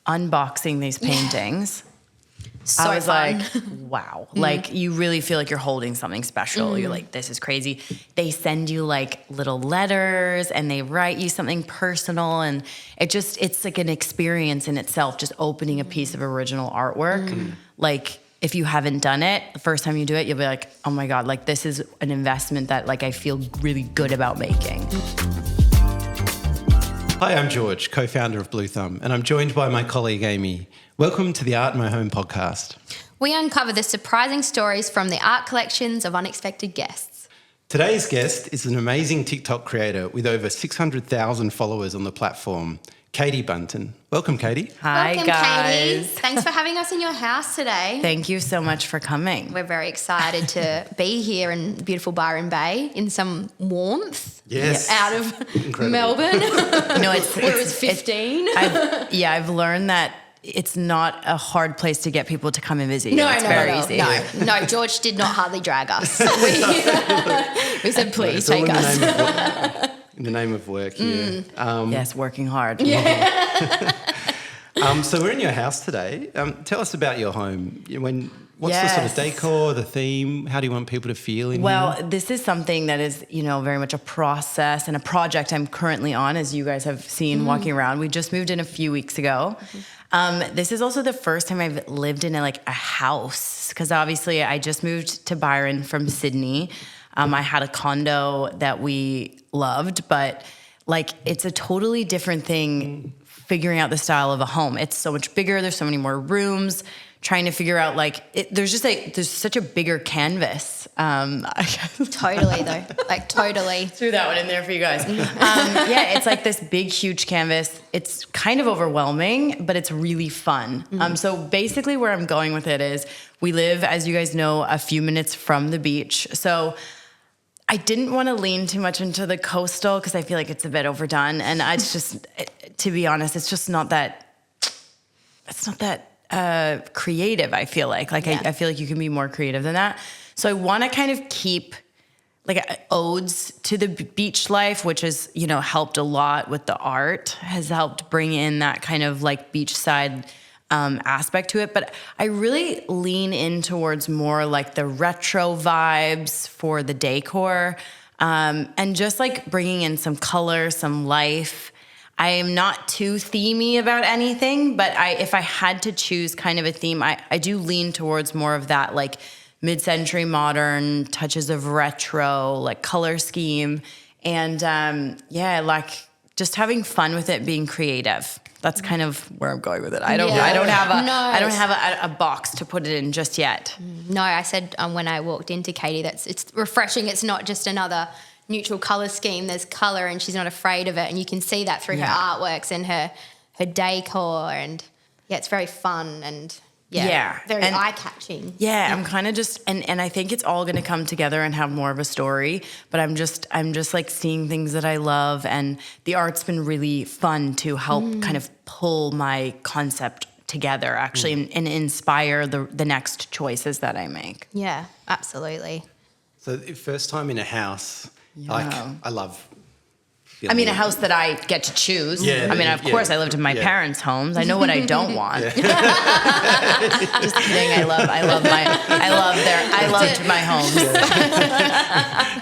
unboxing these paintings, So I was fun. like, wow. Like, you really feel like you're holding something special. You're like, this is crazy. They send you like little letters and they write you something personal. And it's like an experience in itself, just opening a piece of original artwork. Like, if you haven't done it, the first time you do it, you'll be like, oh my God, like this is an investment that like I feel really good about making. Hi, I'm George, co-founder of Bluethumb, and I'm joined by my colleague Amy. Welcome to the Art in My Home podcast. We uncover the surprising stories from the art collections of unexpected guests. Today's guest is an amazing TikTok creator with over 600,000 followers on the platform, Katie Bunton. Welcome, Katie. Hi, Welcome, guys. Katie. Thanks for having us in your house today. Thank you so much for coming. We're very excited to be here in beautiful Byron Bay in some warmth. Yes. Out of Incredible. Melbourne. No, Where it was 15. I've learned that it's not a hard place to get people to come and visit you. No, It's very no, easy. no. George did not hardly drag us. We said, please It's all take us. in the name of work here. Yes, working hard. So we're in your house today. Tell us about your home. What's the sort of Yes. decor, the theme? How do you want people to feel in Well, here? this is something that is, very much a process and a project I'm currently on, as you guys have seen walking around. We just moved in a few weeks ago. This is also the first time I've lived in a house, because obviously I just moved to Byron from Sydney. I had a condo that we loved, but it's a totally different thing figuring out the style of a home. It's so much bigger. There's so many more rooms. Trying to figure out there's such a bigger canvas. Totally, though. Totally. Threw that one in there for you guys. It's like this big, huge canvas. It's kind of overwhelming, but it's really fun. So basically where I'm going with it is we live, as you guys know, a few minutes from the beach. So I didn't want to lean too much into the coastal because I feel like it's a bit overdone. And to be honest, it's not that creative, I feel like. I feel like you can be more creative than that. So I want to kind of keep odes to the beach life, which has, helped a lot with the art, has helped bring in that kind of beachside aspect to it. But I really lean in towards more the retro vibes for the decor, and just bringing in some color, some life. I am not too themey about anything, but if I had to choose kind of a theme, I do lean towards more of that mid-century modern touches of retro, color scheme. And I like just having fun with it, being creative. That's kind of where I'm going with it. I don't have a box to put it in just yet. No, I said when I walked into Katie, it's refreshing. It's not just another neutral color scheme. There's color and she's not afraid of it, and you can see that through her artworks and her decor, and it's very fun and very eye-catching. I'm kind of just and I think it's all going to come together and have more of a story, but I'm just seeing things that I love, and the art's been really fun to help kind of pull my concept together actually and inspire the next choices that I make. Yeah, absolutely. So the first time in a house, I love... I mean, a house that I get to choose. Yeah, I mean, of course, I lived in my parents' homes. I know what I don't want. Just kidding. I loved my homes.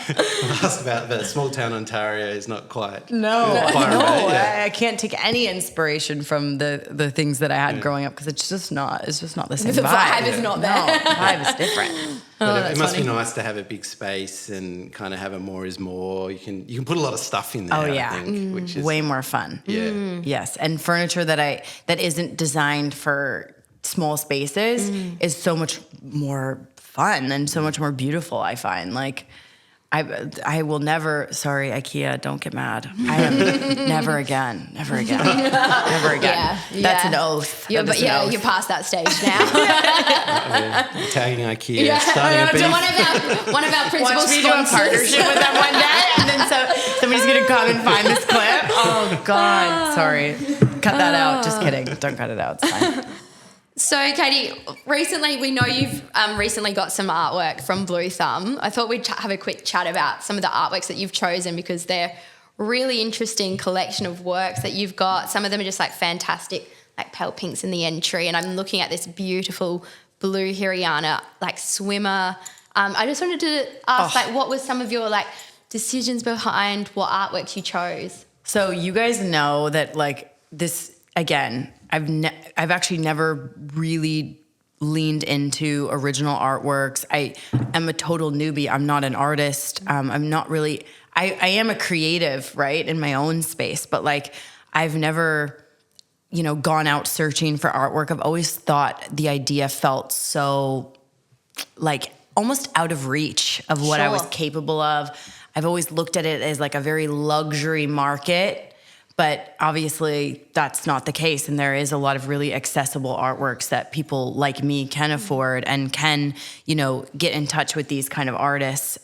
I asked about the small town Ontario is not quite. I can't take any inspiration from the things that I had growing up because it's just not the same The vibe. vibe is not there. No, the vibe is different. But it must be nice to have a big space and kind of have a more is more. You can put a lot of stuff in there. I think, which is way more fun. Yeah. Yes, and furniture that isn't designed for small spaces is so much more fun and so much more beautiful. I find I will never. Sorry, IKEA, don't get mad. I am never again. Yeah. That's an oath. You're past that stage now. tagging IKEA, starting a beef. One of our principal Watch me do a sponsors. partnership with them one day, and then somebody's gonna come and find this clip. Oh God, sorry. Cut that out. Just kidding. Don't cut it out. It's fine. So, Katie, recently we know you've recently got some artwork from Bluethumb. I thought we'd have a quick chat about some of the artworks that you've chosen because they're really interesting collection of works that you've got. Some of them are just fantastic like pale pinks in the entry, and I'm looking at this beautiful blue Hiriana like swimmer. I just wanted to ask, like, what was some of your like decisions behind what artworks you chose? So you guys know that like this again. I've actually never really leaned into original artworks. I am a total newbie. I'm not an artist. I'm not really. I am a creative, right, in my own space, but like I've never, gone out searching for artwork. I've always thought the idea felt so like almost out of reach of what I was capable of. I've always looked at it as like a very luxury market, but obviously that's not the case. And there is a lot of really accessible artworks that people like me can afford and can, get in touch with these kind of artists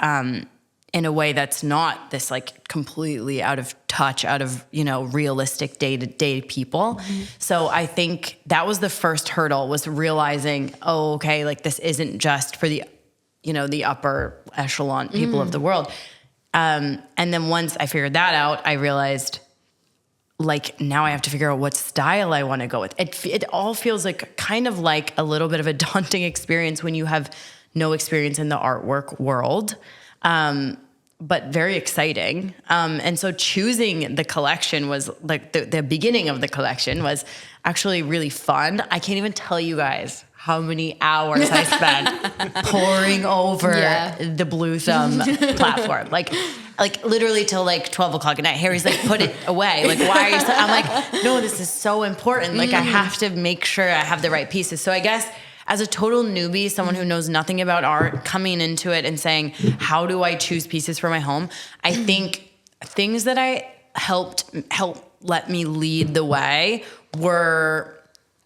in a way that's not this like completely out of touch, out of, realistic day-to-day people. So I think that was the first hurdle, was realizing, oh, okay, like this isn't just for the, the upper echelon people of the world. And then once I figured that out, I realized like now I have to figure out what style I want to go with. It all feels like kind of like a little bit of a daunting experience when you have no experience in the artwork world. But very exciting. And so choosing the collection was like the beginning of the collection was actually really fun. I can't even tell you guys how many hours I spent poring over the Bluethumb platform. Like literally till like 12 o'clock at night. Harry's like, put it away. Like, why are you I'm like, no, this is so important. Like I have to make sure I have the right pieces. So I guess as a total newbie, someone who knows nothing about art, coming into it and saying, how do I choose pieces for my home? I think things that I help let me lead the way were,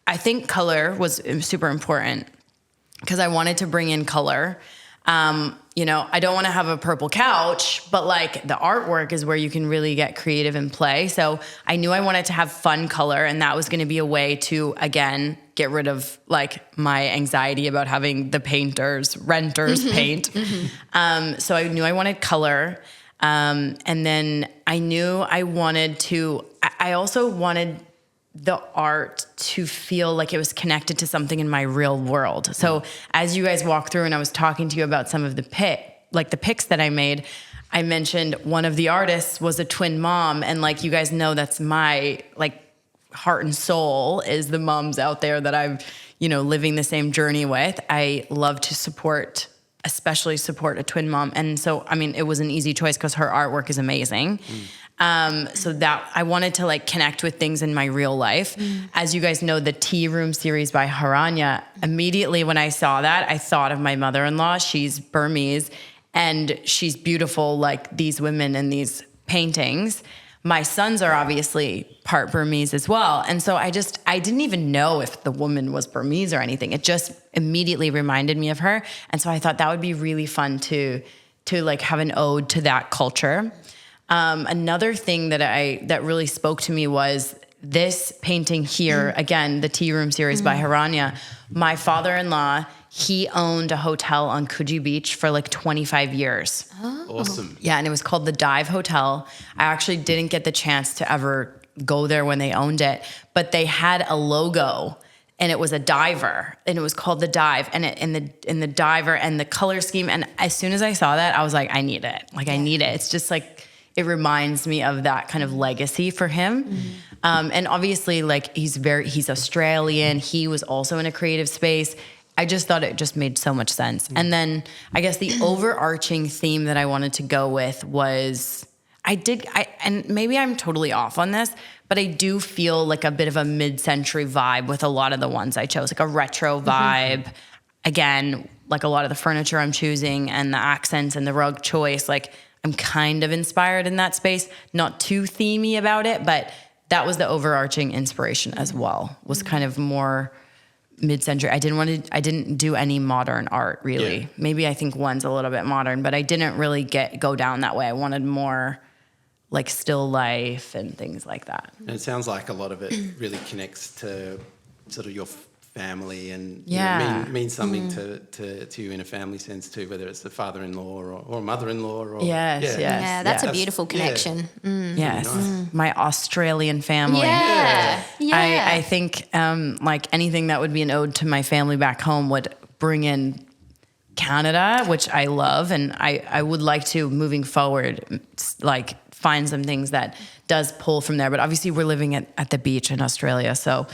I think color was super important because I wanted to bring in color. I don't want to have a purple couch, but like the artwork is where you can really get creative and play. So I knew I wanted to have fun color, and that was going to be a way to, again, get rid of like my anxiety about having the renters paint. So I knew I wanted color. And then I knew I also wanted the art to feel like it was connected to something in my real world. So as you guys walk through and I was talking to you about some of the pics that I made, I mentioned one of the artists was a twin mom. And like you guys know, that's my like heart and soul is the moms out there that I'm, living the same journey with. I love to especially support a twin mom. And so, I mean, it was an easy choice because her artwork is amazing. So that I wanted to like connect with things in my real life. As you guys know, the Tea Room series by Haranya, immediately when I saw that, I thought of my mother-in-law. She's Burmese and she's beautiful like these women in these paintings. My sons are obviously part Burmese as well. And so I didn't even know if the woman was Burmese or anything. It just immediately reminded me of her. And so I thought that would be really fun to like have an ode to that culture. Another thing that really spoke to me was this painting here, again, the Tea Room series by Haranya. My father-in-law, he owned a hotel on Coogee Beach for like 25 years. Oh. Awesome. Yeah, and it was called the Dive Hotel. I actually didn't get the chance to ever go there when they owned it, but they had a logo and it was a diver and it was called the Dive and the diver and the color scheme. And as soon as I saw that, I was like, I need it. Like, I need it. It's just like, it reminds me of that kind of legacy for him. And obviously like he's Australian. He was also in a creative space. I just thought it just made so much sense. And then I guess the overarching theme that I wanted to go with was and maybe I'm totally off on this, but I do feel like a bit of a mid-century vibe with a lot of the ones I chose, like a retro vibe. Again, like a lot of the furniture I'm choosing and the accents and the rug choice, like I'm kind of inspired in that space, not too themey about it, but that was the overarching inspiration as well, was kind of more mid-century. I didn't do any modern art really. Yeah. Maybe I think one's a little bit modern, but I didn't really go down that way. I wanted more like still life and things like that. And it sounds like a lot of it really connects to sort of your family and Yeah. means something to you in a family sense too, whether it's a father-in-law or a mother-in-law. Or, Yes. Yeah, that's a yes. beautiful connection. Yes, nice. my Australian family. Yeah. I think like anything that would be an ode to my family back home would bring in Canada, which I love, and I would like to, moving forward, like find some things that does pull from there. But obviously we're living at the beach in Australia, so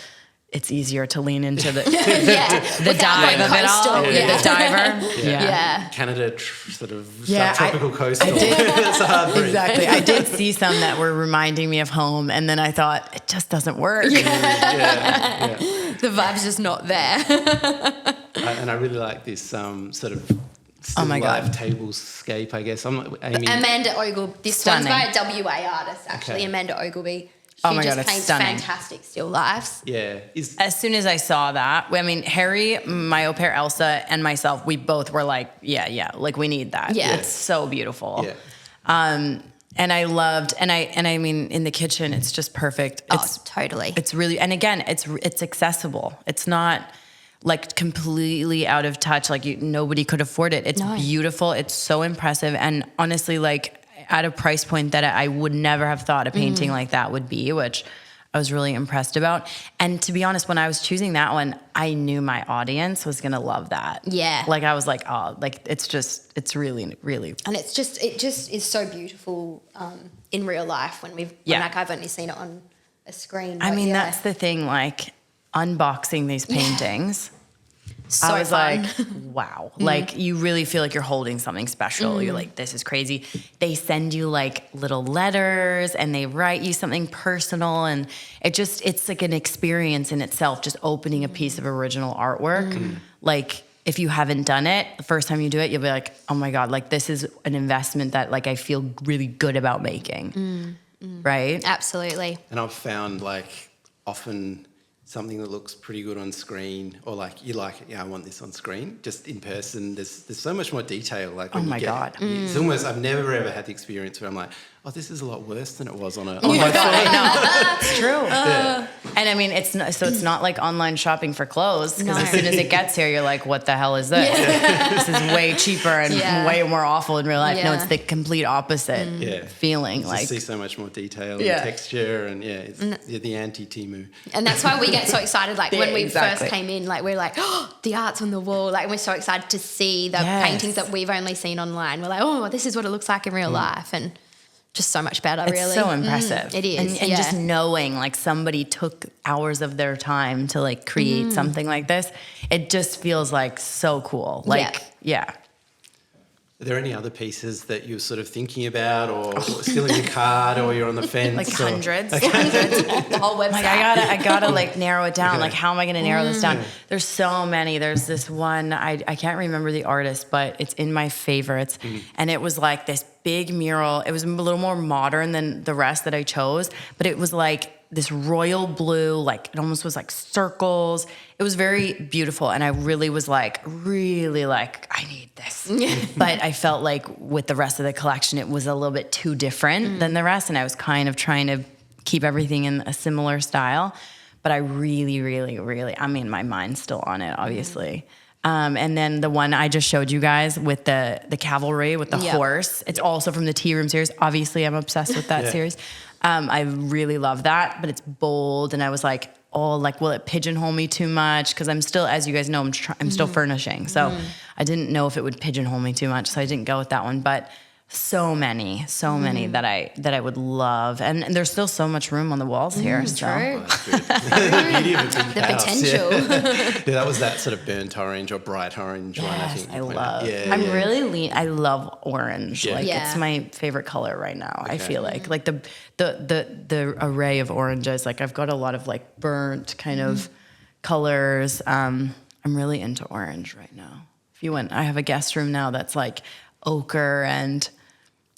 it's easier to lean into the the dive of it all. Yeah. The diver. Yeah. Canada sort of Yeah, subtropical coastal. It's a hard breed. Exactly. I did see some that were reminding me of home, and then I thought it just doesn't work. Yeah. The vibe's just not there. And I really like this sort of still my God. life tablescape, I guess. I'm not aiming. Amanda Ogilvy. This Stunning. one's by a WA artist, actually. Okay. Amanda Ogilvy. She Oh my just God, it's paints stunning. fantastic still lifes. Yeah. As soon as I saw that, I mean, Harry, my au pair Elsa, and myself, we both were like, yeah, like we need that. Yeah. It's so beautiful. Yeah. And I loved, and I mean, in the kitchen, it's just perfect. It's Totally. It's really, and again, it's accessible. It's not like completely out of touch. Like nobody could afford it. It's beautiful. It's so impressive. And honestly, like at a price point that I would never have thought a painting like that would be, which I was really impressed about. And to be honest, when I was choosing that one, I knew my audience was going to love that. Yeah. Like I was like, oh, like it's really, really. And it just is so beautiful in real life when like I've only seen it on a screen. I but mean, yeah. that's the thing, like unboxing these paintings. so I was fun. like, wow. Like you really feel like you're holding something special. You're like, this is crazy. They send you like little letters and they write you something personal. And it's like an experience in itself, just opening a piece of original artwork. Like if you haven't done it, the first time you do it, you'll be like, oh my God, like this is an investment that like I feel really good about making. Right? Absolutely. And I've found like often something that looks pretty good on screen, or like you like it, yeah, I want this on screen. Just in person, there's so much more detail. Like when Oh my you get, God. it's almost, I've never ever had the experience where I'm like, oh, this is a lot worse than it was on my phone. I know. It's true. And I mean, it's not like online shopping for clothes, because as soon as it gets here, you're like, what the hell is this? This is way cheaper and way more awful in real life. No, it's the complete opposite feeling. You like just see so much more detail and Yeah. texture, and it's the anti-Temu. And that's why we get so excited. Like when we exactly. first came in, like we're like, oh, the art's on the wall. Like we're so excited to see the paintings that we've only seen online. We're like, oh, this is what it looks like in real life. And just so much better, It's really. so impressive. It is. And just knowing like somebody took hours of their time to like create something like this, it just feels like so cool. Like, yeah. Are there any other pieces that you're sort of thinking about, or still in your card, or you're on the fence? Like or- hundreds. The whole website. Like I gotta like narrow it down. Okay. Like how am I gonna narrow this down? There's so many. There's this one, I can't remember the artist, but it's in my favorites. And it was like this big mural. It was a little more modern than the rest that I chose, but it was like this royal blue, like it almost was like circles. It was very beautiful. And I really was like, I need this. But I felt like with the rest of the collection, it was a little bit too different than the rest. And I was kind of trying to keep everything in a similar style. But I really, I mean, my mind's still on it, obviously. And then the one I just showed you guys with the cavalry, with the horse. It's also from the Tea Room series. Obviously, I'm obsessed with that series. I really love that, but it's bold. And I was like, oh, like, will it pigeonhole me too much? Because I'm still, as you guys know, I'm still furnishing. So I didn't know if it would pigeonhole me too much. So I didn't go with that one. But so many that I would love. And there's still so much room on the walls here. So. True. The beauty of a big The house, potential. Yeah, that was that sort of burnt orange or bright orange one, I think. I love. Yeah, I'm really I love orange. Yeah. Like it's my favorite color right now. I feel like the array of oranges. Like I've got a lot of like burnt kind of colors. I'm really into orange right now. If you went, I have a guest room now that's like ochre and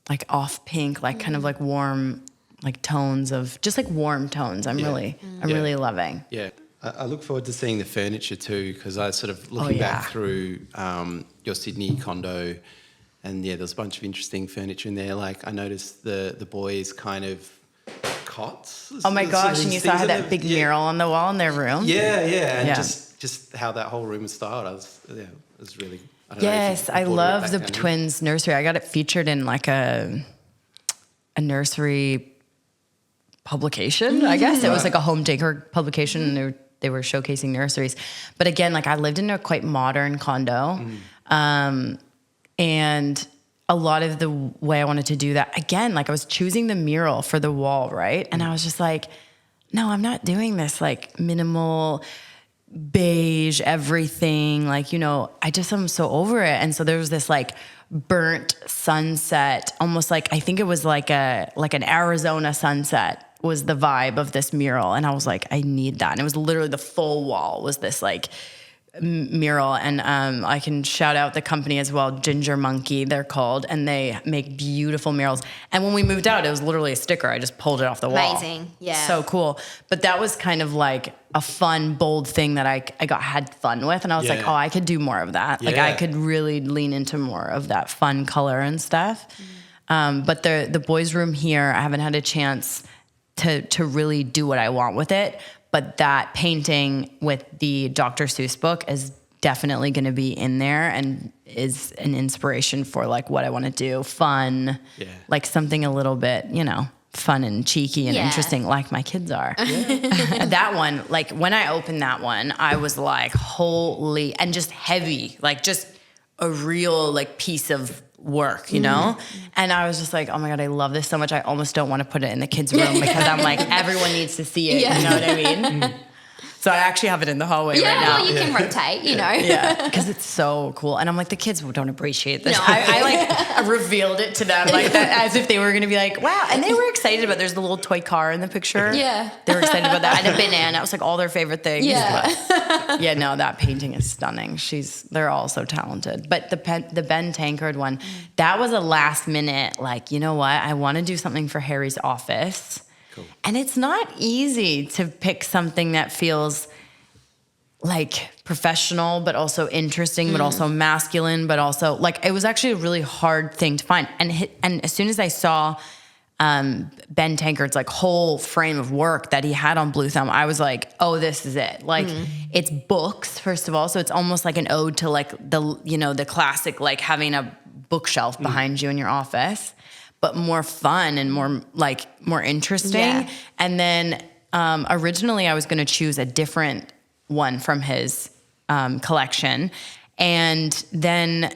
like off pink, like kind of like warm, like tones of just like warm tones. I'm really loving. Yeah. I look forward to seeing the furniture too, because I was sort of looking back through your Sydney condo, and there's a bunch of interesting furniture in there. Like I noticed the boys' kind of cots. Oh my gosh! And you saw I had that big mural on the wall in their room. Yeah, and just just how that whole room was styled. It was really. I don't Yes, know if I you bought love it the back then. twins nursery. I got it featured in like a nursery publication, I guess. It was like a home decor publication, and they were showcasing nurseries. But again, like I lived in a quite modern condo. And a lot of the way I wanted to do that, again, like I was choosing the mural for the wall, right? And I was just like, no, I'm not doing this like minimal beige everything. Like, I just am so over it. And so there was this like burnt sunset, almost like, I think it was like an Arizona sunset was the vibe of this mural. And I was like, I need that. And it was literally the full wall was this like mural. And I can shout out the company as well, Ginger Monkey, they're called, and they make beautiful murals. And when we moved out, it was literally a sticker. I just pulled it off the wall. Amazing. Yeah. So cool. But that was kind of like a fun, bold thing that I had fun with. And I was like, I could do more of that. Like I could really lean into more of that fun color and stuff. But the boys' room here, I haven't had a chance to really do what I want with it. But that painting with the Dr. Seuss book is definitely going to be in there and is an inspiration for like what I want to do. Fun, like something a little bit, fun and cheeky and interesting, like my kids are. That one, like when I opened that one, I was like, holy, and just heavy, like just a real like piece of work, and I was just like, oh my God, I love this so much. I almost don't want to put it in the kids' room because I'm like, everyone needs to see it. You know what I mean? So I actually have it in the hallway right now. Well, you can rotate, Yeah, because it's so cool. And I'm like, the kids don't appreciate this. No. I revealed it to them like that as if they were going to be like, wow. And they were excited about there's the little toy car in the picture. Yeah. They were excited about that. And a banana. It was like all their favorite things. Yeah. But no, that painting is stunning. They're all so talented. But the Ben Tankard one, that was a last minute, like, you know what? I want to do something for Harry's office. Cool. And it's not easy to pick something that feels like professional, but also interesting, but also masculine, but also like it was actually a really hard thing to find. And as soon as I saw Ben Tankard's like whole frame of work that he had on Bluethumb, I was like, oh, this is it. Like it's books, first of all. So it's almost like an ode to like the classic, like having a bookshelf behind you in your office, but more fun and more interesting. Yeah. And then originally I was going to choose a different one from his collection. And then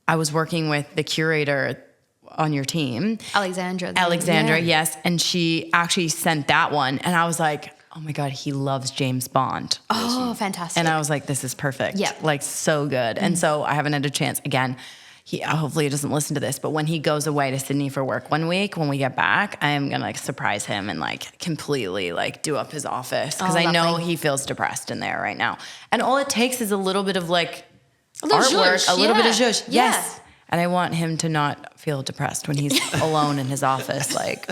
I was working with the curator on your team. Alexandra, yes. And she actually sent that one. And I was like, oh my God, he loves James Bond. Oh, fantastic. And I was like, this is perfect. Yeah. Like so good. And so I haven't had a chance again. Hopefully he doesn't listen to this, but when he goes away to Sydney for work one week, when we get back, I am going to like surprise him and like completely like do up his office. Cause I know he feels depressed in there right now. And all it takes is a little bit of like artwork, a little bit of zhuzh. Yes. And I want him to not feel depressed when he's alone in his office. Like,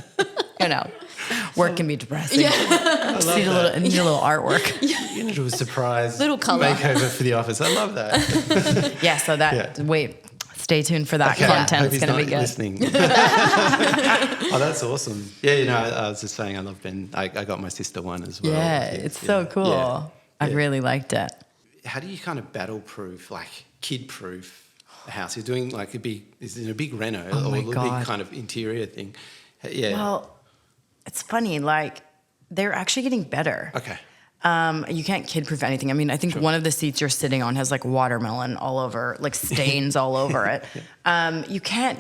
work can be depressing. Yeah. Just need a little artwork. You need a surprise little color makeover for the office. I love that. Yeah. So stay tuned for that content. It's going to be good. Listening. Oh, that's awesome. Yeah, I was just saying I love Ben. I got my sister one as well. Yeah, it's so cool. Yeah. I really liked it. How do you kind of battle-proof, like kid-proof a house? You're doing like is it a big reno or a big kind of interior thing? Yeah. Well, it's funny. Like they're actually getting better. Okay. You can't kid-proof anything. I mean, I think one of the seats you're sitting on has like watermelon all over, like stains all over it. You can't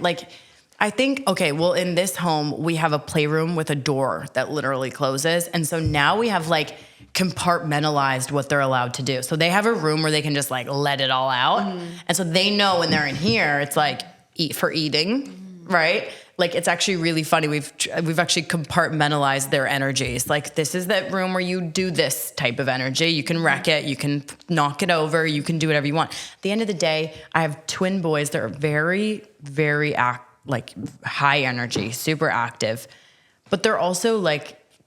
I think, in this home, we have a playroom with a door that literally closes. And so now we have like compartmentalized what they're allowed to do. So they have a room where they can just like let it all out. And so they know when they're in here, it's like eat for eating, right? Like it's actually really funny. We've actually compartmentalized their energies. Like this is that room where you do this type of energy. You can wreck it. You can knock it over. You can do whatever you want. At the end of the day, I have twin boys that are very, very high energy, super active, but they're also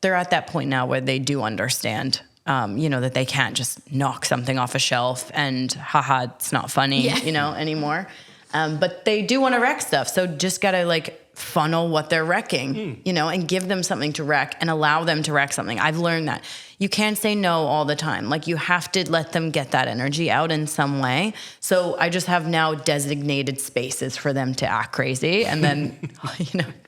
they're at that point now where they do understand, that they can't just knock something off a shelf and haha, it's not funny, anymore. But they do want to wreck stuff. So just gotta funnel what they're wrecking, and give them something to wreck and allow them to wreck something. I've learned that you can't say no all the time. Like you have to let them get that energy out in some way. So I just have now designated spaces for them to act crazy. And then,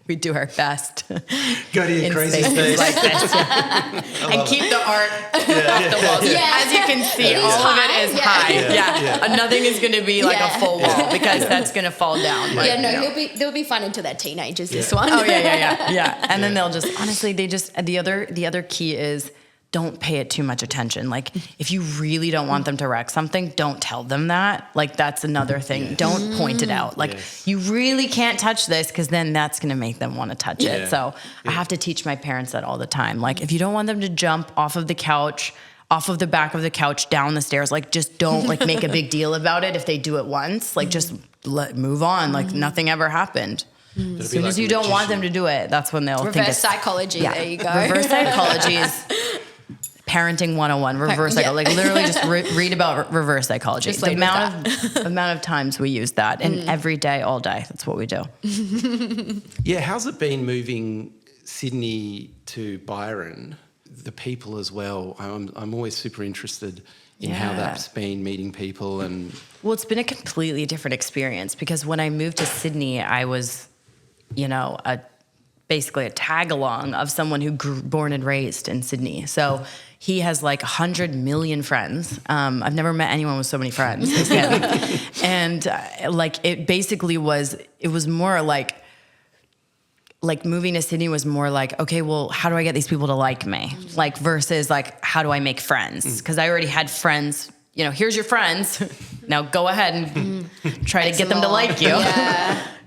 we do our best. Go to your crazy space. Like this. And keep the art off the walls. Yeah. As you can see, all of it is high. Yeah. Nothing is going to be like a full wall because that's going to fall down. They'll be fun until they're teenagers, this one. Oh, yeah. And then they'll just, honestly, the other key is don't pay it too much attention. Like if you really don't want them to wreck something, don't tell them that. Like that's another thing. Yeah. Don't point it out. Like you really can't touch this because then that's going to make them want to touch it. So I have to teach my parents that all the time. Like if you don't want them to jump off of the couch, off of the back of the couch, down the stairs, like just don't like make a big deal about it. If they do it once, like just move on. Like nothing ever happened. As soon as you don't want them to do it, that's when they'll think it's... Reverse psychology, there you go. Reverse psychology is parenting 101, reverse psychology. Like literally just read about reverse psychology. Just the amount of times we use that and every day, all day, that's what we do. Yeah, how's it been moving Sydney to Byron? The people as well. I'm always super interested in how that's been, meeting people and... Well, it's been a completely different experience because when I moved to Sydney, I was, basically a tag along of someone who grew born and raised in Sydney. So he has like 100 million friends. I've never met anyone with so many friends as him. And it was more like moving to Sydney was more like, okay, well, how do I get these people to like me? Like versus like, how do I make friends? Because I already had friends, here's your friends. Now go ahead and try to get them to like you.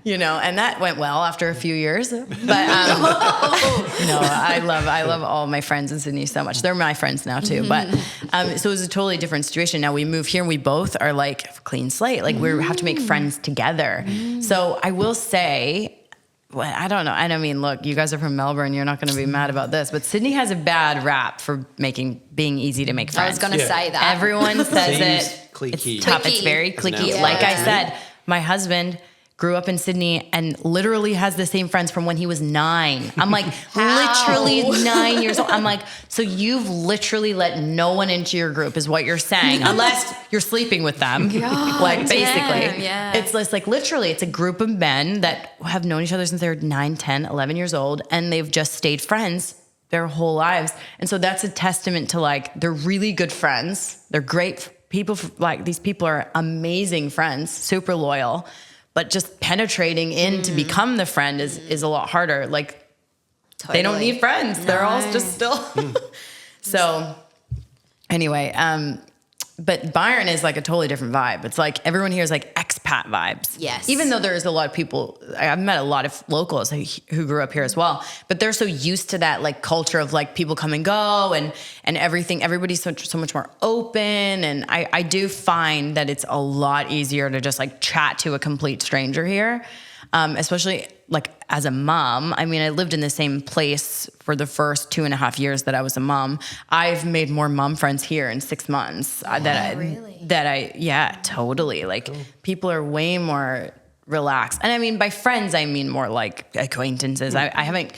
Yeah. And that went well after a few years. But I love all my friends in Sydney so much. They're my friends now too. But so it was a totally different situation. Now we move here and we both are like clean slate. Like we have to make friends together. So I will say, well, I don't know. And I mean, look, you guys are from Melbourne. You're not going to be mad about this, but Sydney has a bad rap for being easy to make friends. I was going to say that. Everyone says it. Cliquey. It's tough. It's very cliquey. Like I said, my husband grew up in Sydney and literally has the same friends from when he was 9. I'm like, literally 9 years old. I'm like, so you've literally let no one into your group is what you're saying, unless you're sleeping with them. Like basically, it's just like literally it's a group of men that have known each other since they're 9, 10, 11 years old. And they've just stayed friends their whole lives. And so that's a testament to like, they're really good friends. They're great people. Like these people are amazing friends, super loyal. But just penetrating in to become the friend is a lot harder. Like, They don't need friends. They're all just still. So, anyway, but Byron is like a totally different vibe. It's like everyone here is like expat vibes. Yes. Even though there's a lot of people, I've met a lot of locals who grew up here as well, but they're so used to that like culture of like people come and go and everything. Everybody's so much more open. And I do find that it's a lot easier to just like chat to a complete stranger here. Especially like as a mom. I mean, I lived in the same place for the first 2.5 years that I was a mom. I've made more mom friends here in 6 months. Yeah, totally. Like people are way more relaxed. And I mean, by friends, I mean more like acquaintances. I haven't,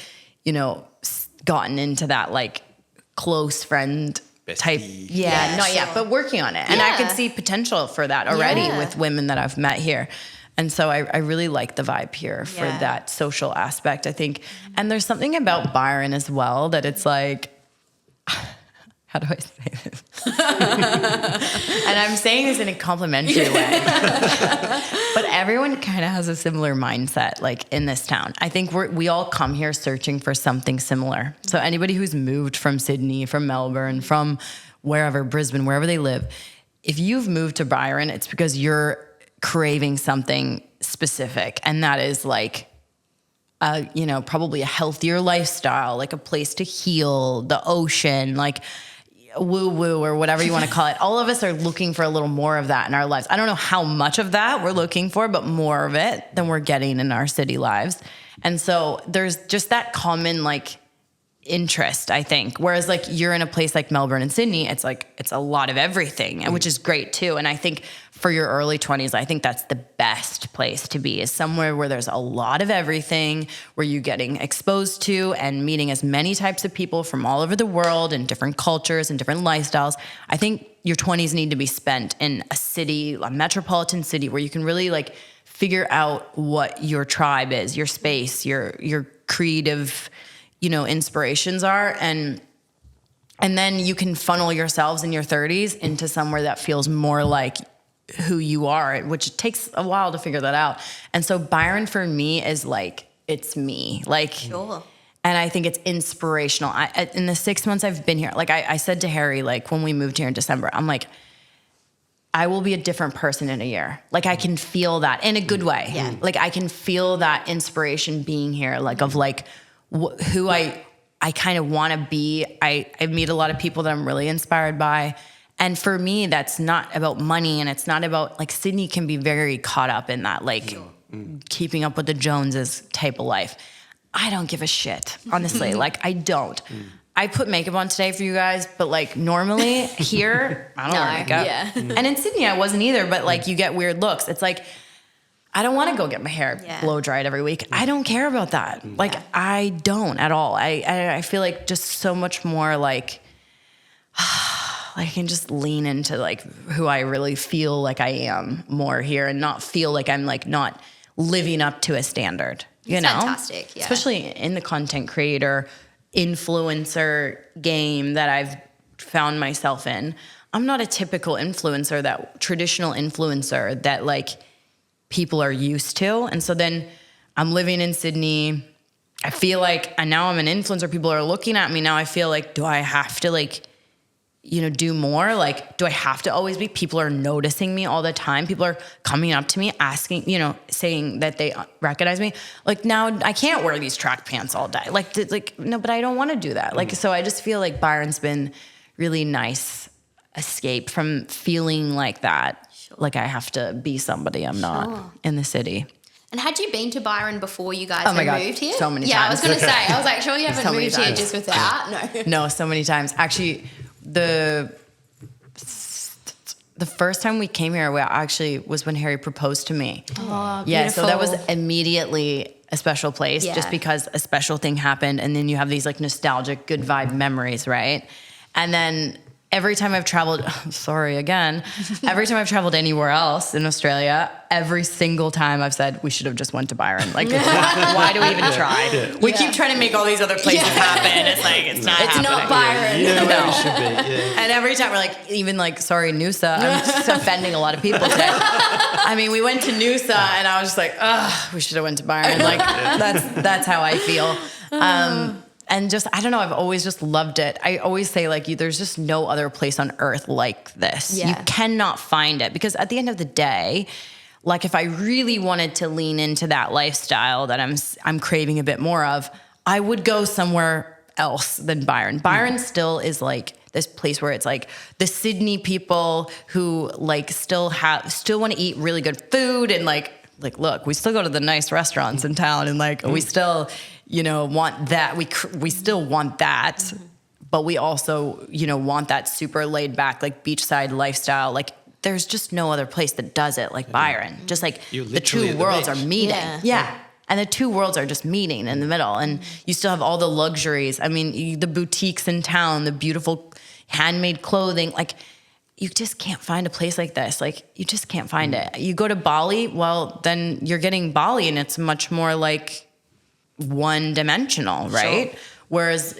gotten into that like close friend type. Yeah, not yet, but working on it. And I can see potential for that already with women that I've met here. And so I really like the vibe here for that social aspect, I think. And there's something about Byron as well that it's like, how do I say this? And I'm saying this in a complimentary way. But everyone kind of has a similar mindset, like in this town. I think we all come here searching for something similar. So anybody who's moved from Sydney, from Melbourne, from wherever, Brisbane, wherever they live, if you've moved to Byron, it's because you're craving something specific, and that is like probably a healthier lifestyle, like a place to heal, the ocean, like woo-woo or whatever you want to call it. All of us are looking for a little more of that in our lives. I don't know how much of that we're looking for, but more of it than we're getting in our city lives. And so there's just that common like interest, I think. Whereas like you're in a place like Melbourne and Sydney, it's like, it's a lot of everything, and which is great too. And I think for your early 20s, I think that's the best place to be, is somewhere where there's a lot of everything, where you're getting exposed to and meeting as many types of people from all over the world and different cultures and different lifestyles. I think your 20s need to be spent in a city, a metropolitan city, where you can really like figure out what your tribe is, your space, your creative, inspirations are. And then you can funnel yourselves in your 30s into somewhere that feels more like who you are, which takes a while to figure that out. And so Byron for me is like, it's me. Like, Sure. And I think it's inspirational. In the 6 months I've been here, like I said to Harry, like when we moved here in December, I'm like, I will be a different person in a year. Like I can feel that in a good way. Yeah. Like I can feel that inspiration being here, like of like who I kind of want to be. I meet a lot of people that I'm really inspired by. And for me, that's not about money, and it's not about like Sydney can be very caught up in that, like keeping up with the Joneses type of life. I don't give a shit, honestly. Like I don't. I put makeup on today for you guys, but like normally here, I don't wear makeup. Yeah. And in Sydney, I wasn't either, but like you get weird looks. It's like, I don't want to go get my hair blow dried every week. I don't care about that. Like I don't at all. I feel like just so much more like I can just lean into like who I really feel like I am more here, and not feel like I'm like not living up to a standard, you know? Fantastic, yeah. Especially in the content creator, influencer game that I've found myself in. I'm not a typical influencer, that traditional influencer that like people are used to. And so then I'm living in Sydney. I feel like, and now I'm an influencer. People are looking at me now. I feel like, do I have to like, do more? Like, do I have to always be? People are noticing me all the time. People are coming up to me, asking, saying that they recognize me. Like now I can't wear these track pants all day. Like, no, but I don't want to do that. Like, so I just feel like Byron's been really nice escape from feeling like that. Sure. Like I have to be somebody I'm not in the city. And had you been to Byron before you guys moved here? So many times. Yeah, I was going to say. I was like, sure you haven't moved here just without? No. No, so many times. Actually, the first time we came here, was when Harry proposed to me. Oh, beautiful. Yeah, so that was immediately a special place, just because a special thing happened, and then you have these like nostalgic, good vibe memories, right? And then every time I've traveled, every time I've traveled anywhere else in Australia, every single time I've said, we should have just went to Byron. Like, why do we even try? Yeah. We keep trying to make all these other places happen. It's like, it's not happening. It's not Byron. No. It should be. Yeah. And every time we're like, even like, sorry, Noosa. I'm just offending a lot of people today. I mean, we went to Noosa and I was just like, we should have went to Byron. Like, that's how I feel. And just, I don't know, I've always just loved it. I always say like, there's just no other place on earth like this. Yeah. You cannot find it, because at the end of the day, like if I really wanted to lean into that lifestyle that I'm craving a bit more of, I would go somewhere else than Byron. Byron still is like this place where it's like the Sydney people who like still want to eat really good food, and like, look, we still go to the nice restaurants in town, and like we still, want that. We still want that, but we also, want that super laid back, like beachside lifestyle. Like there's just no other place that does it like Byron. Just like the two worlds are meeting. Yeah. And the two worlds are just meeting in the middle, and you still have all the luxuries. I mean, the boutiques in town, the beautiful handmade clothing, like you just can't find a place like this. Like you just can't find it. You go to Bali, well, then you're getting Bali, and it's much more like one-dimensional, right? Sure. Whereas,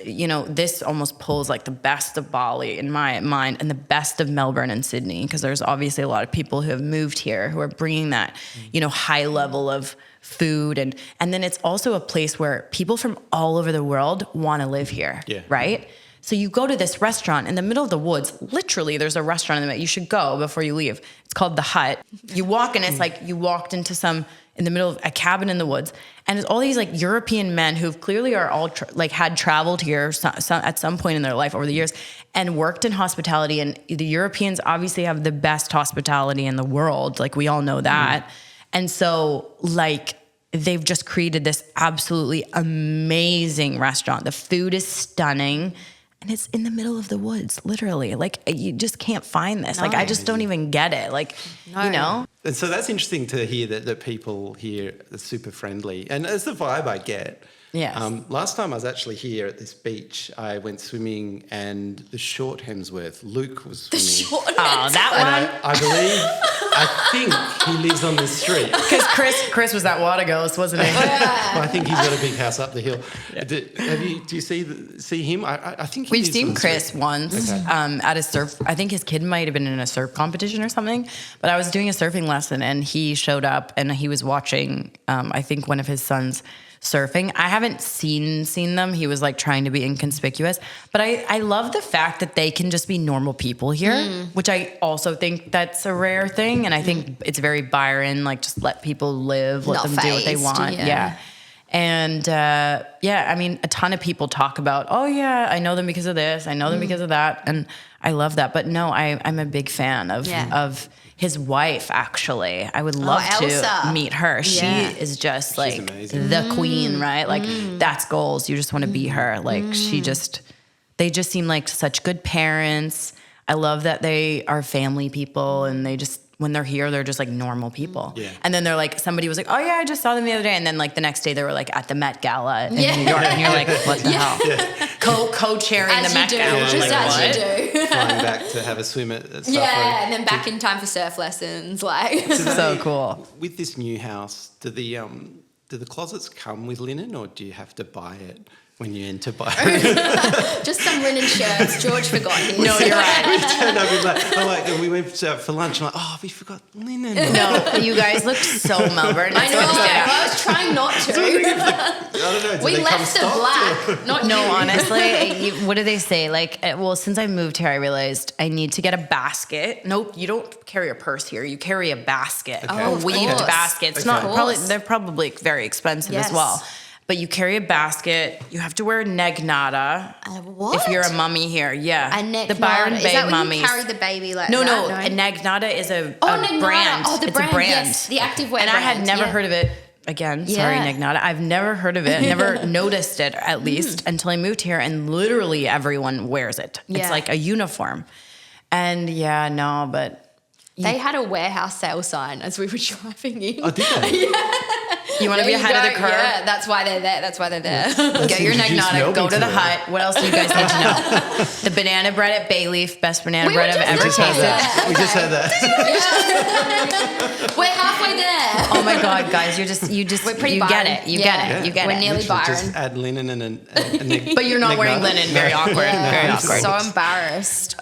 this almost pulls like the best of Bali in my mind, and the best of Melbourne and Sydney, because there's obviously a lot of people who have moved here who are bringing that, high level of food. And then it's also a place where people from all over the world want to live here, right? So you go to this restaurant in the middle of the woods. Literally, there's a restaurant in the middle. You should go before you leave. It's called The Hut. You walk, and it's like you walked into in the middle of a cabin in the woods. And it's all these like European men who clearly are all had traveled here at some point in their life over the years and worked in hospitality. And the Europeans obviously have the best hospitality in the world. Like we all know that. And so like they've just created this absolutely amazing restaurant. The food is stunning. And it's in the middle of the woods, literally. Like, you just can't find this. Like, I just don't even get it. Like, you know? And so that's interesting to hear that people here are super friendly. And it's the vibe I get. Yes. Last time I was actually here at this beach, I went swimming and the short Hemsworth, Luke, was swimming. Oh, that one? I think he lives on this street. Because Chris was that water ghost, wasn't he? Well, I think he's got a big house up the hill. Yeah. Do you see him? I think we've seen Chris once at a surf. I think his kid might have been in a surf competition or something. But I was doing a surfing lesson and he showed up and he was watching, I think, one of his sons surfing. I haven't seen them. He was like trying to be inconspicuous. But I love the fact that they can just be normal people here, which I also think that's a rare thing. And I think it's very Byron, like just let people live, let them do what they want. Yeah. And I mean, a ton of people talk about, oh yeah, I know them because of this. I know them because of that. And I love that. But no, I'm a big fan of his wife, actually. I would love to meet her. She is just like the queen, right? Like that's goals. You just want to be her. Like they just seem like such good parents. I love that they are family people and they just, when they're here, they're just like normal people. Yeah. And then they're like, somebody was like, oh yeah, I just saw them the other day. And then like the next day they were like at the Met Gala in New York. And you're like, what the hell? Yeah. Co-chairing the Met Gala. Just as you do. Flying back to have a swim at Safari. Yeah, and then back in time for surf lessons. Like so cool. With this new house, do the closets come with linen or do you have to buy it when you enter Byron? Just some linen shirts. George forgot his. No, you're right. We turned up and we went out for lunch. I'm like, oh, we forgot linen. No, you guys look so Melbourne. I know. I was trying not to. I don't know. We left the black. Not no, honestly, what do they say? Like, well, since I moved here, I realized I need to get a basket. Nope, you don't carry a purse here. You carry a basket, a weaved basket. It's not probably they're probably very expensive as well. But you carry a basket. You have to wear a negnata. What? If you're a mummy here, yeah. A negnata. The Byron Bay is that when mummies. you carry the baby like no, that? No, a negnata is a negnata. brand. Oh, the it's brand. a brand. Yes, the activewear brand. And I had never heard of it. Again, sorry, negnata. I've never heard of it. Never noticed it, at least, until I moved here. And literally everyone wears it. Yeah. It's like a uniform. And but... They had a warehouse sale sign as we were driving in. Oh, did they? You want to be ahead of the curve? Yeah, that's why they're there. Get your negnata, go to the hut. What else do you guys need to know? The banana bread at Bayleaf, best banana bread I've ever tasted. We just had that. We're halfway there. Oh my God, guys, we're pretty get it. You get it. We're nearly Byron. Just add linen and but you're not wearing linen. Very awkward. Very awkward. So embarrassed.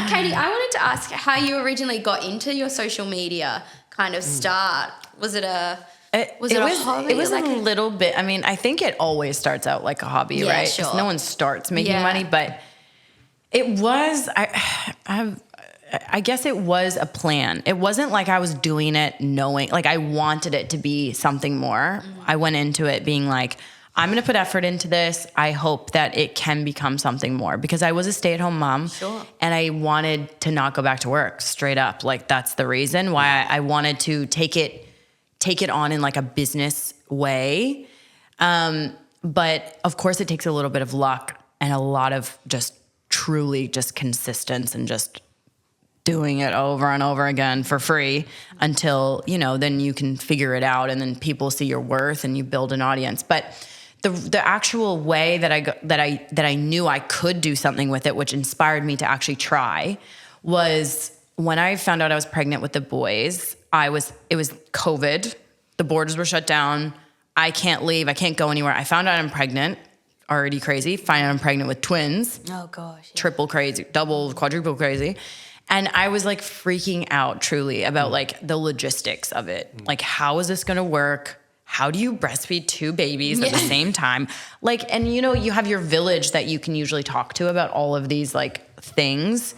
Katie, I wanted to ask how you originally got into your social media kind of start. Was it a hobby? It was like a little bit. I mean, I think it always starts out like a hobby, right? Sure. No one starts making money, but it was. I guess it was a plan. It wasn't like I was doing it knowing, like I wanted it to be something more. I went into it being like, I'm going to put effort into this. I hope that it can become something more because I was a stay-at-home mom and I wanted to not go back to work straight up. Like that's the reason why I wanted to take it on in like a business way. But of course it takes a little bit of luck and a lot of just truly just consistency and just doing it over and over again for free until, then you can figure it out and then people see your worth and you build an audience. But the actual way that I knew I could do something with it, which inspired me to actually try, was when I found out I was pregnant with the boys. It was COVID. The borders were shut down. I can't leave. I can't go anywhere. I found out I'm pregnant. Already crazy. Find out I'm pregnant with twins. Oh gosh. Yeah. Triple crazy. Double, quadruple crazy. And I was like freaking out truly about like the logistics of it. Like, how is this going to work? How do you breastfeed two babies at the same time? Like, and you have your village that you can usually talk to about all of these like things.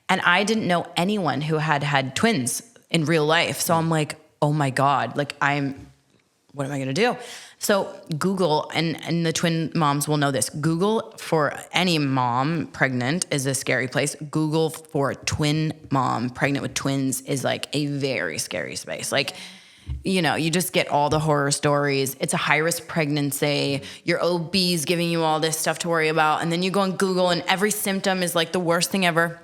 And I didn't know anyone who had twins in real life. So I'm like, oh my God, like what am I going to do? So Google, and the twin moms will know this. Google for any mom pregnant is a scary place. Google for twin mom pregnant with twins is like a very scary space. Like, you just get all the horror stories. It's a high-risk pregnancy. Your OB's giving you all this stuff to worry about. And then you go on Google and every symptom is like the worst thing ever.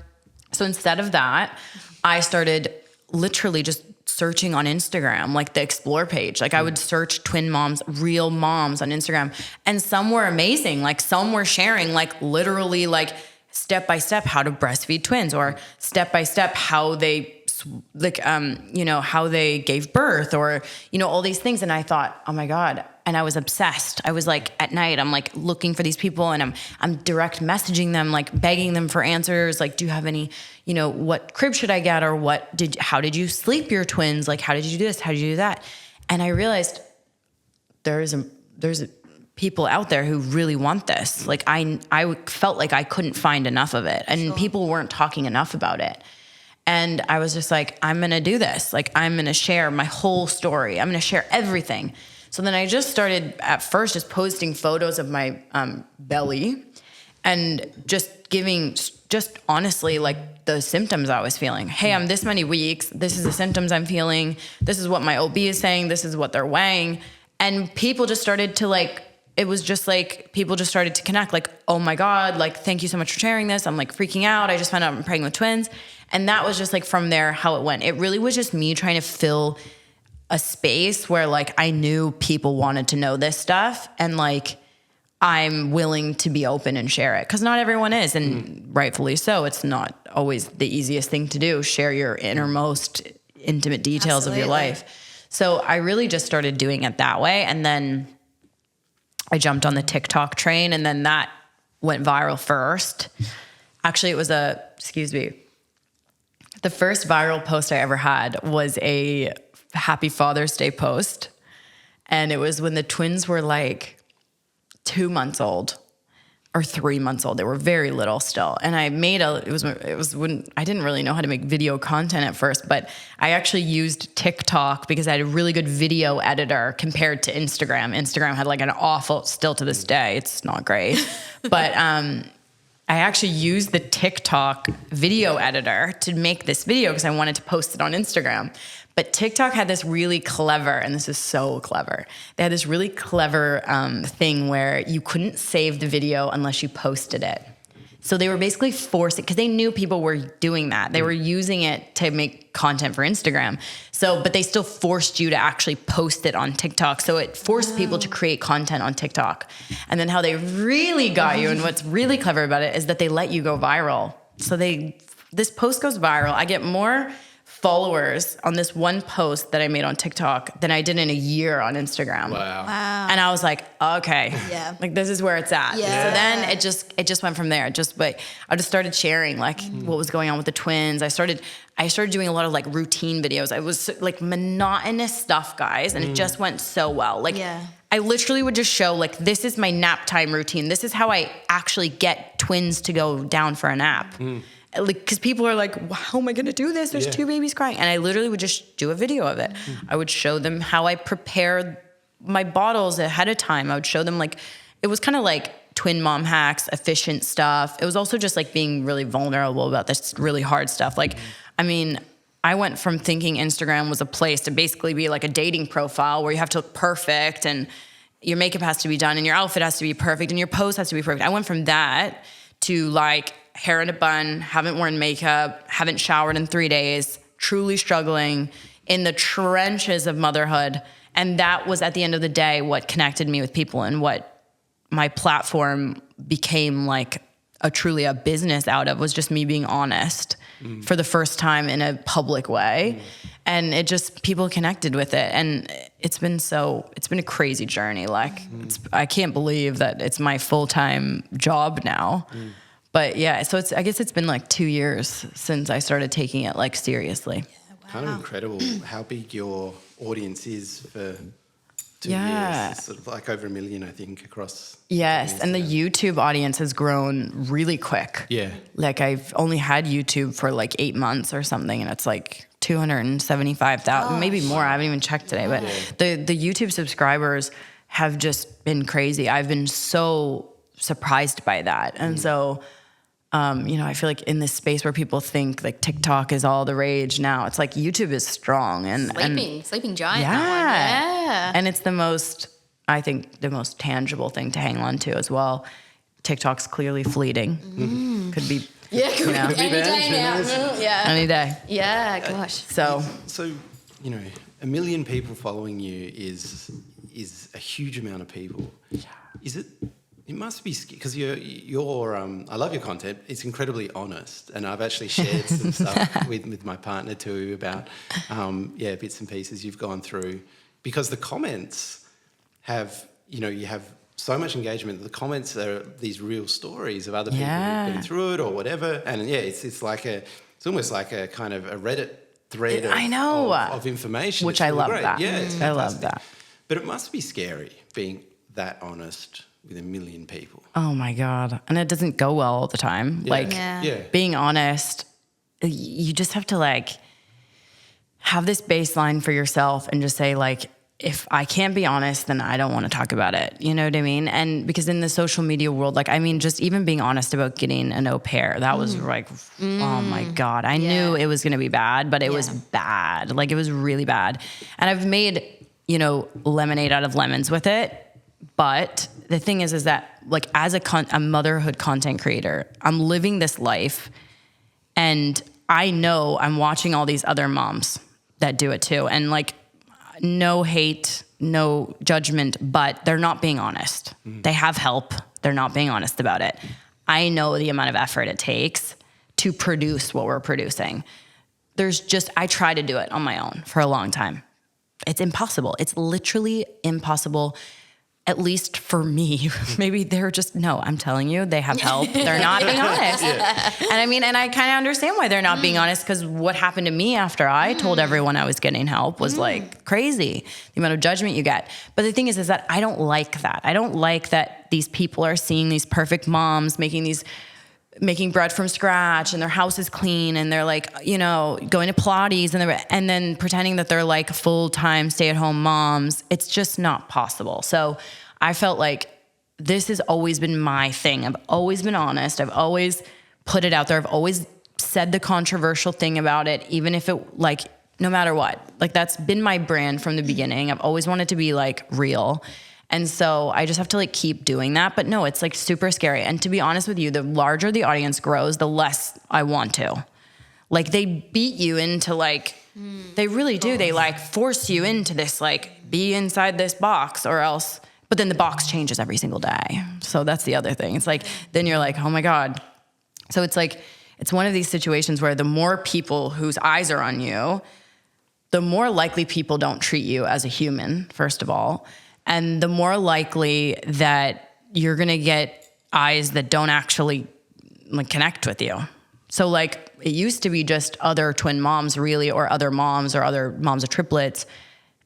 So instead of that, I started literally just searching on Instagram, like the explore page. Like I would search twin moms, real moms on Instagram. And some were amazing. Like some were sharing like literally like step by step how to breastfeed twins, or step by step how they how they gave birth, or, all these things. And I thought, oh my God. And I was obsessed. I was like, at night, I'm like looking for these people and I'm direct messaging them, like begging them for answers. Like, do you have any, what crib should I get? Or how did you sleep your twins? Like, how did you do this? How did you do that? And I realized there's people out there who really want this. Like I felt like I couldn't find enough of it, and people weren't talking enough about it. And I was just like, I'm going to do this. Like, I'm going to share my whole story. I'm going to share everything. So then I just started at first just posting photos of my belly and just giving just honestly like the symptoms I was feeling. Hey, I'm this many weeks. This is the symptoms I'm feeling. This is what my OB is saying. This is what they're weighing. And people just started to like, it was just like people just started to connect, like, oh my God, like, thank you so much for sharing this. I'm like freaking out. I just found out I'm pregnant with twins. And that was just like from there how it went. It really was just me trying to fill a space where like I knew people wanted to know this stuff, and like I'm willing to be open and share it, because not everyone is, and rightfully so. It's not always the easiest thing to do, share your innermost intimate details of your life. So I really just started doing it that way. And then I jumped on the TikTok train, and then that went viral first. Actually, it was the first viral post I ever had was a Happy Father's Day post. And it was when the twins were like 2 months old or 3 months old. They were very little still. And I made it was when I didn't really know how to make video content at first, but I actually used TikTok because I had a really good video editor compared to Instagram. Instagram had like an awful, still to this day, it's not great. But I actually used the TikTok video editor to make this video because I wanted to post it on Instagram. But TikTok had this really clever, and this is so clever, they had this really clever thing where you couldn't save the video unless you posted it. So they were basically forcing, because they knew people were doing that. They were using it to make content for Instagram. So, but they still forced you to actually post it on TikTok. So it forced people to create content on TikTok. And then how they really got you, and what's really clever about it, is that they let you go viral. So this post goes viral. I get more followers on this one post that I made on TikTok than I did in a year on Instagram. Wow. And I was like, okay, like this is where it's at. Yeah. So then it just went from there. I just started sharing like what was going on with the twins. I started doing a lot of like routine videos. I was like monotonous stuff, guys. And it just went so well. Like I literally would just show like, this is my nap time routine. This is how I actually get twins to go down for a nap. Like, because people are like, well, how am I going to do this? There's 2 babies crying. And I literally would just do a video of it. I would show them how I prepare my bottles ahead of time. I would show them like, it was kind of like twin mom hacks, efficient stuff. It was also just like being really vulnerable about this really hard stuff. Like, I mean, I went from thinking Instagram was a place to basically be like a dating profile where you have to look perfect and your makeup has to be done and your outfit has to be perfect and your pose has to be perfect. I went from that to like hair in a bun, haven't worn makeup, haven't showered in 3 days, truly struggling in the trenches of motherhood. And that was at the end of the day what connected me with people, and what my platform became like truly a business out of, was just me being honest for the first time in a public way. And it just, people connected with it. And it's been a crazy journey. Like I can't believe that it's my full-time job now. But yeah, so I guess it's been like 2 years since I started taking it like seriously. Yeah, wow. Kind of incredible how big your audience is for 2 years. It's sort of like over 1 million, I think, across. Yes, and the YouTube audience has grown really quick. Yeah. Like I've only had YouTube for like 8 months or something, and it's like 275,000, maybe more. I haven't even checked today, but the YouTube subscribers have just been crazy. I've been so surprised by that. And so I feel like in this space where people think like TikTok is all the rage now, it's like YouTube is strong and sleeping giant. Yeah. That one. Yeah. And it's I think the most tangible thing to hang on to as well. TikTok's clearly fleeting. Could be any day now. Yeah. Any day. Yeah, gosh. So, a million people following you is a huge amount of people. Is it? It must be, because you're I love your content. It's incredibly honest, and I've actually shared some stuff with my partner too about bits and pieces you've gone through, because the comments have you have so much engagement. The comments are these real stories of other people who've been through it or whatever, and it's almost like a kind of a Reddit thread of information, which I love that. Yeah, it's I love that. But it must be scary being that honest with a million people. Oh my God. And it doesn't go well all the time. Being honest, you just have to have this baseline for yourself and just say if I can't be honest, then I don't want to talk about it. You know what I mean? And because in the social media world, just even being honest about getting an au pair, that was oh my God. I knew it was going to be bad, but it was bad. It was really bad. And I've made, lemonade out of lemons with it. But the thing is that as a motherhood content creator, I'm living this life, and I know I'm watching all these other moms that do it too. And no hate, no judgment, but they're not being honest. They have help. They're not being honest about it. I know the amount of effort it takes to produce what we're producing. I try to do it on my own for a long time. It's impossible. It's literally impossible. At least for me, maybe they're I'm telling you, they have help. They're not being honest. And I kind of understand why they're not being honest, because what happened to me after I told everyone I was getting help was crazy, the amount of judgment you get. But the thing is that I don't like that. I don't like that these people are seeing these perfect moms making bread from scratch and their house is clean and they're going to Pilates and then pretending that they're full-time stay-at-home moms. It's just not possible. So I felt this has always been my thing. I've always been honest. I've always put it out there. I've always said the controversial thing about it, even if it no matter what, that's been my brand from the beginning. I've always wanted to be real. And so I just have to keep doing that. But no, it's super scary. And to be honest with you, the larger the audience grows, the less I want to. They beat you into they really do. They force you into this, be inside this box or else. But then the box changes every single day. So that's the other thing. It's then you're oh my God. So it's it's one of these situations where the more people whose eyes are on you, the more likely people don't treat you as a human, first of all. And the more likely that you're going to get eyes that don't actually connect with you. So it used to be just other twin moms really, or other moms of triplets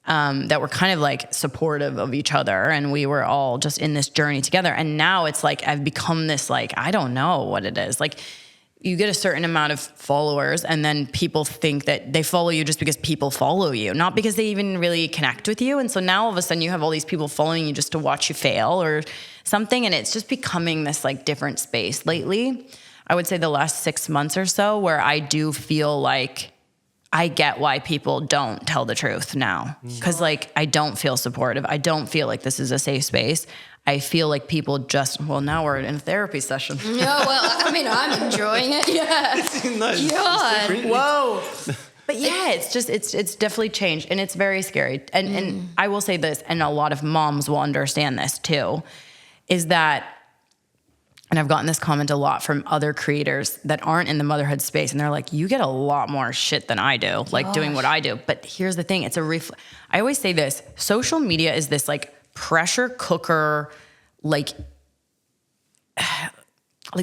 that were kind of supportive of each other. And we were all just in this journey together. And now it's I've become this I don't know what it is. You get a certain amount of followers and then people think that they follow you just because people follow you, not because they even really connect with you. And so now all of a sudden you have all these people following you just to watch you fail or something. And it's just becoming this different space lately. I would say the last 6 months or so, where I do feel I get why people don't tell the truth now. Because I don't feel supportive. I don't feel this is a safe space. I feel people now we're in a therapy session. Yeah, I'm enjoying it. Yeah. God. Whoa. But yeah, it's definitely changed, and it's very scary. And I will say this, and a lot of moms will understand this too, is that, and I've gotten this comment a lot from other creators that aren't in the motherhood space, and they're you get a lot more shit than I do, doing what I do. But here's the thing, I always say this, social media is this pressure cooker,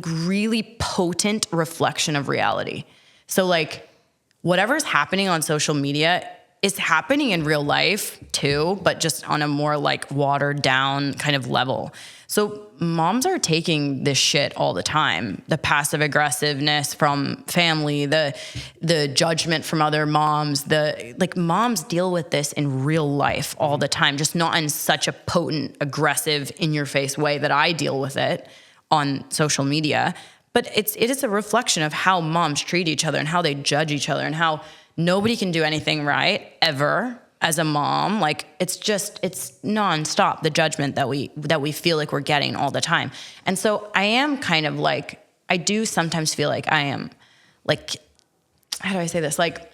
really potent reflection of reality. So whatever's happening on social media is happening in real life too, but just on a more watered down kind of level. So moms are taking this shit all the time. The passive aggressiveness from family, the judgment from other moms, moms deal with this in real life all the time, just not in such a potent, aggressive, in your face way that I deal with it on social media. But it is a reflection of how moms treat each other and how they judge each other and how nobody can do anything right ever as a mom. Like it's nonstop, the judgment that we feel like we're getting all the time. And so I am kind of like, I do sometimes feel like I am like, how do I say this? Like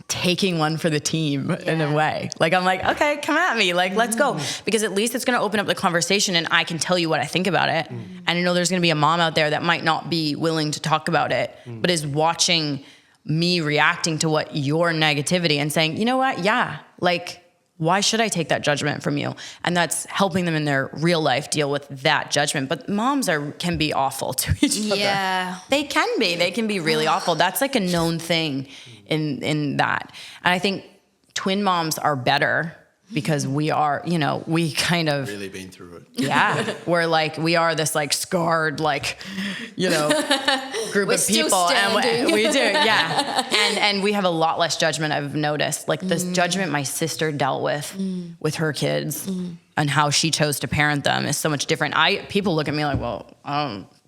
taking one for the team in a way. Like I'm like, okay, come at me. Like, let's go. Because at least it's going to open up the conversation and I can tell you what I think about it. And I know there's going to be a mom out there that might not be willing to talk about it, but is watching me reacting to what your negativity and saying, you know what? Yeah. Like, why should I take that judgment from you? And that's helping them in their real life deal with that judgment. But moms can be awful to each other. Yeah. They can be really awful. That's like a known thing in that. And I think twin moms are better because we are, we kind of really been through it. Yeah. We're like, we are this like scarred, like, group of people. And we do. Yeah. And we have a lot less judgment, I've noticed. Like this judgment my sister dealt with her kids and how she chose to parent them is so much different. People look at me like, well,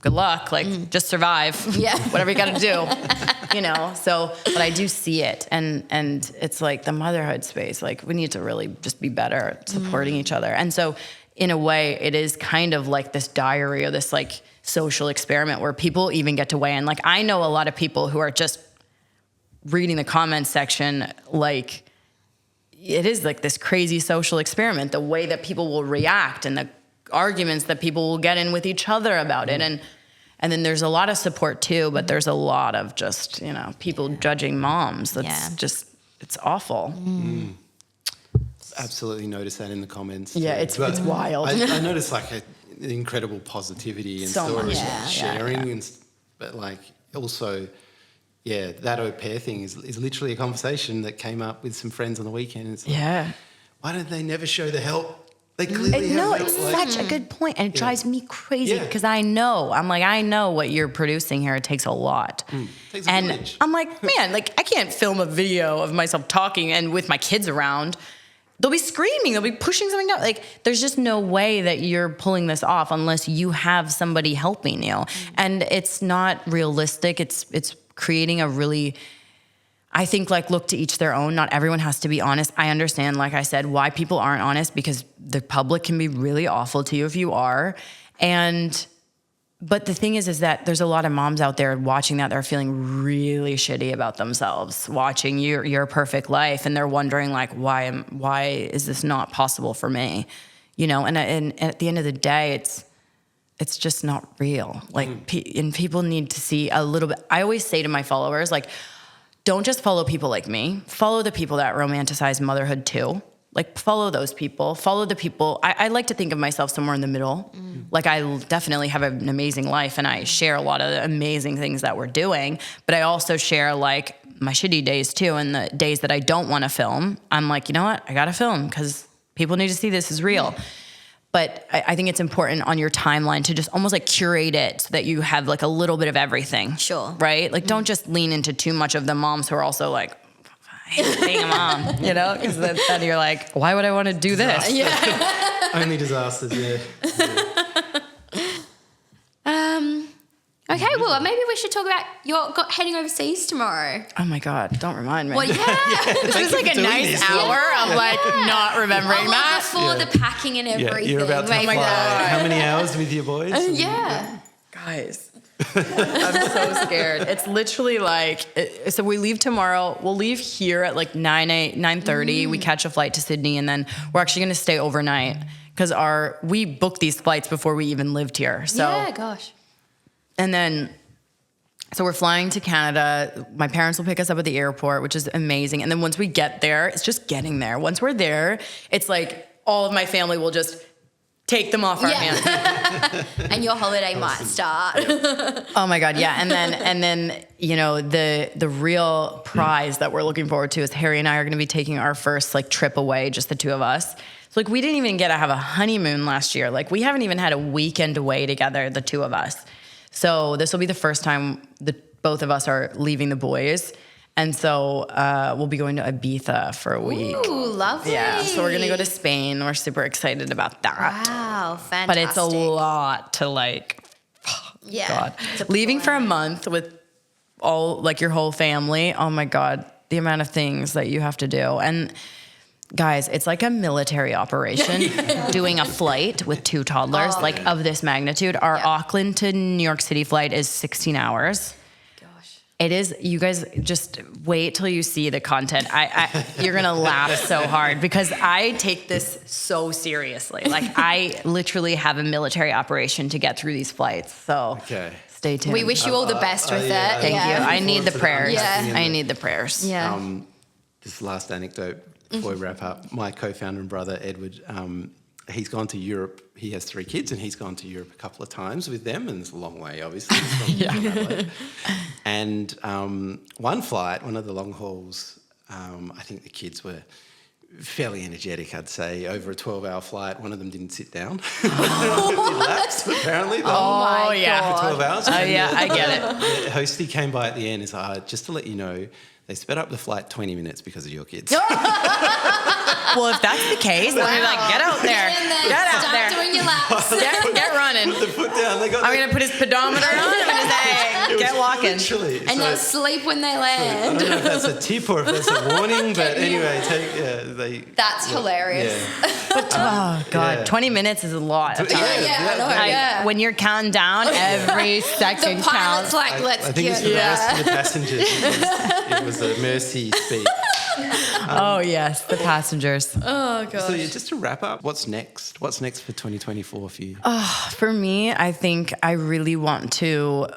good luck. Like just survive. Yeah. Whatever you got to do, so, but I do see it. And it's like the motherhood space, like we need to really just be better at supporting each other. And so in a way it is kind of like this diary or this like social experiment where people even get to weigh in. Like I know a lot of people who are just reading the comments section, like it is like this crazy social experiment, the way that people will react and the arguments that people will get in with each other about it. And then there's a lot of support too, but there's a lot of just, people judging moms. That's it's awful. Absolutely notice that in the comments. Yeah, it's wild. I noticed like an incredible positivity and So stories much. and sharing, but like also, that au pair thing is literally a conversation that came up with some friends on the weekend. It's like, why don't they never show the help? They clearly have help. It's such a good point, and it drives me crazy because I know what you're producing here. It takes a lot, Takes a and village. I'm like, man, like I can't film a video of myself talking and with my kids around. They'll be screaming, they'll be pushing something down. Like there's just no way that you're pulling this off unless you have somebody helping you, and it's not realistic. It's creating a really, I think, like, look to each their own. Not everyone has to be honest. I understand, like I said, why people aren't honest, because the public can be really awful to you if you are. But the thing is that there's a lot of moms out there watching that are feeling really shitty about themselves, watching your perfect life, and they're wondering like, why is this not possible for me? And at the end of the day, it's just not real. Like, and people need to see a little bit. I always say to my followers, like, don't just follow people like me. Follow the people that romanticize motherhood too. Like, follow those people. Follow the people. I like to think of myself somewhere in the middle. Like, I definitely have an amazing life, and I share a lot of the amazing things that we're doing. But I also share, like, my shitty days too, and the days that I don't want to film. I'm like, you know what? I got to film because people need to see this is real. But I think it's important on your timeline to just almost like curate it so that you have like a little bit of everything. Sure. Right? Like, don't just lean into too much of the moms who are also like, I hate being a mom, because then you're like, why would I want to do this? Yeah. Only disasters, yeah. Okay, well, maybe we should talk about your heading overseas tomorrow. Oh my God, don't remind me. Well, yeah. This is like a nice hour of like not remembering that. Before the packing and everything. You're about to fly. How many hours with your boys? Yeah. Guys, I'm so scared. It's literally like, so we leave tomorrow. We'll leave here at like 9:30. We catch a flight to Sydney, and then we're actually going to stay overnight because we booked these flights before we even lived here. So, yeah, gosh. And then, so we're flying to Canada. My parents will pick us up at the airport, which is amazing. And then once we get there, it's just getting there. Once we're there, it's like all of my family will just take them off our hands. And your holiday might start. Oh my God, yeah. And then the real prize that we're looking forward to is Harry and I are going to be taking our first like trip away, just the two of us. So like we didn't even get to have a honeymoon last year. Like we haven't even had a weekend away together, the two of us. So this will be the first time both of us are leaving the boys. And so we'll be going to Ibiza for a week. Ooh, lovely. Yeah, so we're going to go to Spain. We're super excited about that. Wow, fantastic. But it's a lot to like Yeah. God. Leaving for a month with all, like, your whole family. Oh my God. The amount of things that you have to do. And guys, it's like a military operation doing a flight with 2 toddlers, of this magnitude. Our Auckland to New York City flight is 16 hours. Gosh. It is, you guys just wait till you see the content. You're going to laugh so hard because I take this so seriously. Like, I literally have a military operation to get through these flights. So stay tuned. We wish you all the best with it. Thank you. I need the prayers. Yeah. I need the prayers. Yeah. This last anecdote before we wrap up. My co-founder and brother, Edward, he's gone to Europe. He has 3 kids and he's gone to Europe a couple of times with them, and it's a long way, obviously. And one flight, one of the long hauls, I think the kids were fairly energetic, I'd say. Over a 12-hour flight, one of them didn't sit down. Relaxed, apparently. Oh, yeah. For 12 hours. Oh, yeah, I get it. The hostie came by at the end and said, just to let you know, they sped up the flight 20 minutes because of your kids. Well, if that's the case, then we're like, get out there. Get out there. Start doing your laps. Get running. Put the foot down. I'm going to put his pedometer on. I'm going to say, get walking. Literally. And they'll sleep when they land. I don't know if that's a tip or if that's a warning, but anyway, That's hilarious. Yeah. But, oh, God, 20 minutes is a lot of time. When you're counting down, every second The pilot's counts. like, let's I think it's get for the rest of the passengers. It was a mercy speech. Oh, yes, the passengers. Oh, God. So just to wrap up, what's next? What's next for 2024 for you? For me, I think I really want to,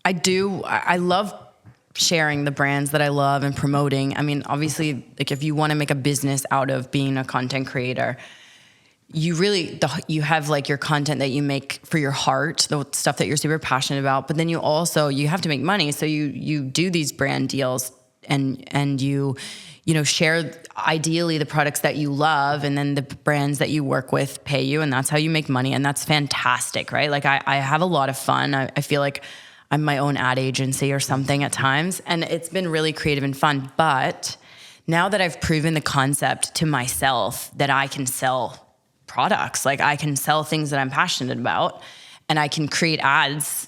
I love sharing the brands that I love and promoting. I mean, obviously, like, if you want to make a business out of being a content creator, you really, you have like your content that you make for your heart, the stuff that you're super passionate about, but then you have to make money. So you do these brand deals and you share ideally the products that you love, and then the brands that you work with pay you, and that's how you make money. And that's fantastic, right? Like, I have a lot of fun. I feel like I'm my own ad agency or something at times, and it's been really creative and fun. But now that I've proven the concept to myself that I can sell products, like, I can sell things that I'm passionate about, and I can create ads,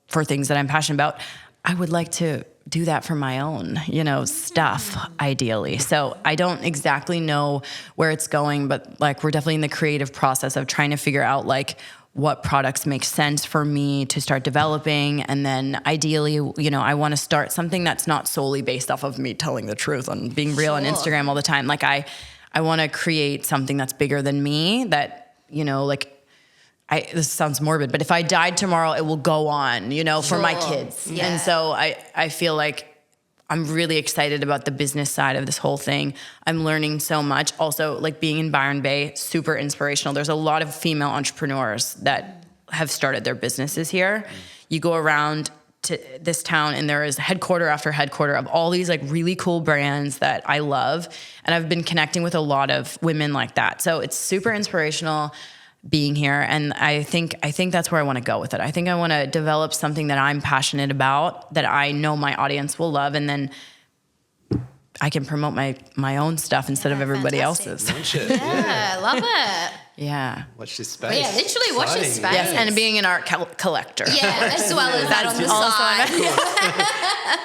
for things that I'm passionate about, I would like to do that for my own, stuff, ideally. So I don't exactly know where it's going, but, like, we're definitely in the creative process of trying to figure out, like, what products make sense for me to start developing. And then ideally, I want to start something that's not solely based off of me telling the truth and being real on Instagram all the time. Like, I want to create something that's bigger than me, that, this sounds morbid, but if I died tomorrow, it will go on, for my kids. Yeah. And so I feel like I'm really excited about the business side of this whole thing. I'm learning so much. Also, like, being in Byron Bay, super inspirational. There's a lot of female entrepreneurs that have started their businesses here. You go around to this town and there is headquarter after headquarter of all these, like, really cool brands that I love. And I've been connecting with a lot of women like that. So it's super inspirational being here. And I think that's where I want to go with it. I think I want to develop something that I'm passionate about, that I know my audience will love, and then I can promote my own stuff instead of everybody else's. Yeah, love it. Yeah. Watch this space. Yeah, literally watch this space. Yes, and being an art collector. Yeah, as well as that on the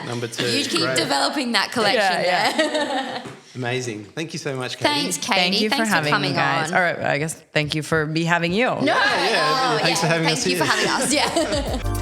side. Number 2. You keep Great. developing that collection there. Amazing. Thank you so much, Katie. Thanks, Katie. Thank you for having coming me, guys. on. All right, I guess thank you for having you. Thanks for having us Thank you here. for having us. Yeah.